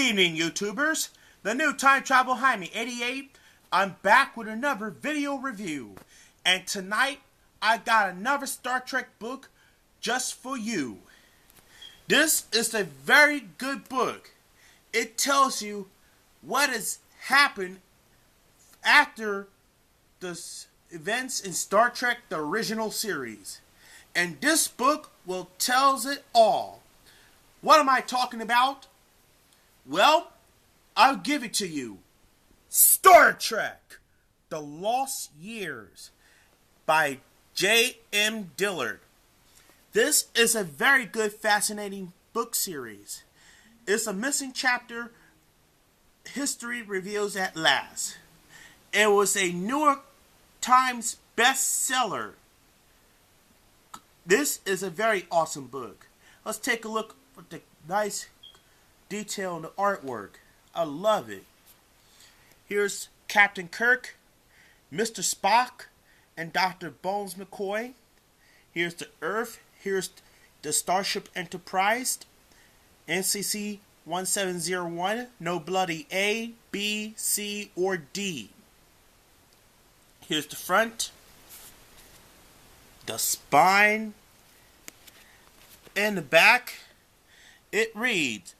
evening, YouTubers. The new Time Travel Jaime 88. I'm back with another video review. And tonight, I got another Star Trek book just for you. This is a very good book. It tells you what has happened after the events in Star Trek, the original series. And this book will tells it all. What am I talking about? Well, I'll give it to you. Star Trek, The Lost Years by J.M. Dillard. This is a very good, fascinating book series. It's a missing chapter history reveals at last. It was a New York Times bestseller. This is a very awesome book. Let's take a look at the nice detail in the artwork. I love it. Here's Captain Kirk, Mr. Spock, and Dr. Bones McCoy. Here's the Earth. Here's the Starship Enterprise. NCC 1701. No bloody A, B, C, or D. Here's the front. The spine. In the back, it reads,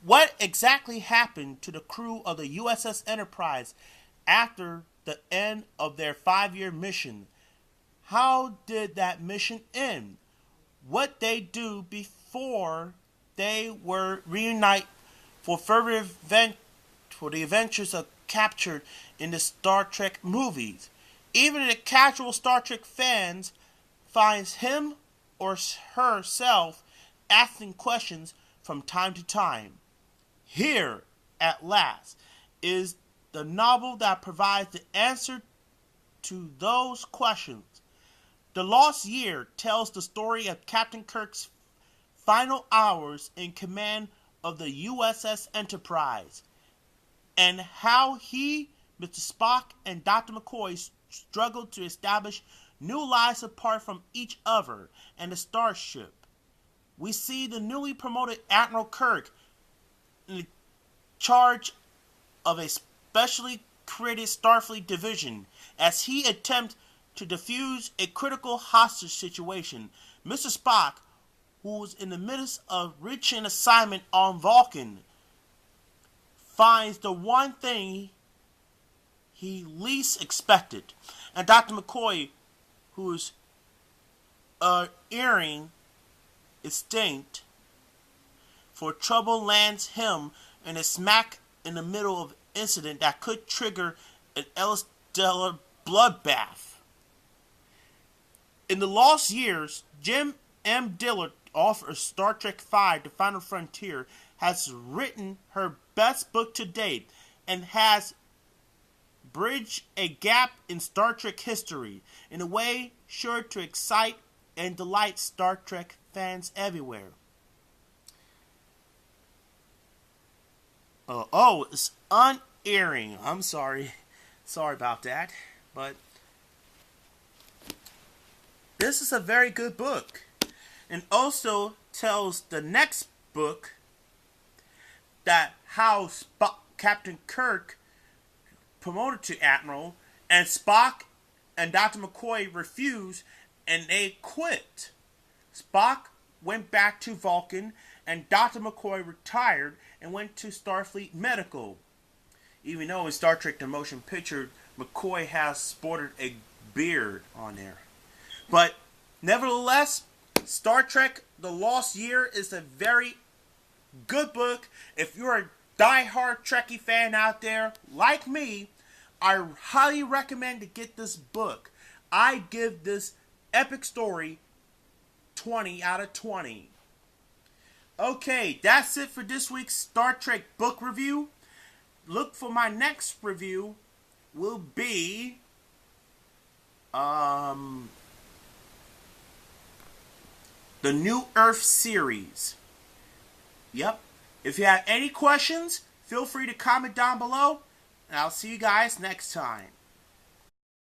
what exactly happened to the crew of the USS Enterprise after the end of their 5-year mission? How did that mission end? What they do before they were reunited for further for the adventures of captured in the Star Trek movies. Even the casual Star Trek fans finds him or herself asking questions from time to time. Here, at last, is the novel that provides the answer to those questions. The Lost Year tells the story of Captain Kirk's final hours in command of the USS Enterprise and how he, Mr. Spock, and Dr. McCoy struggled to establish new lives apart from each other and the starship. We see the newly promoted Admiral Kirk in charge of a specially created Starfleet division as he attempts to defuse a critical hostage situation. Mr. Spock, who was in the midst of reaching assignment on Vulcan, finds the one thing he least expected. And Dr. McCoy, whose earring instinct for trouble lands him in a smack in the middle of an incident that could trigger an interstellar bloodbath. In the Lost Years, J.M. Dillard, author of Star Trek V, The Final Frontier, has written her best book to date and has bridged a gap in Star Trek history in a way sure to excite and delight Star Trek fans everywhere. It's unearring. I'm sorry. Sorry about that. But this is a very good book. And also tells the next book that how Captain Kirk promoted to Admiral and Spock and Dr. McCoy refused and they quit. Spock went back to Vulcan and Dr. McCoy retired and went to Starfleet Medical. Even though in Star Trek The Motion Picture, McCoy has sported a beard on there. But nevertheless, Star Trek The Lost Year is a very good book. If you're a die-hard Trekkie fan out there, like me, I highly recommend to get this book. I give this epic story 20 out of 20. Okay, that's it for this week's Star Trek book review. Look for my next review will be the New Earth series. Yep. If you have any questions, feel free to comment down below, and I'll see you guys next time.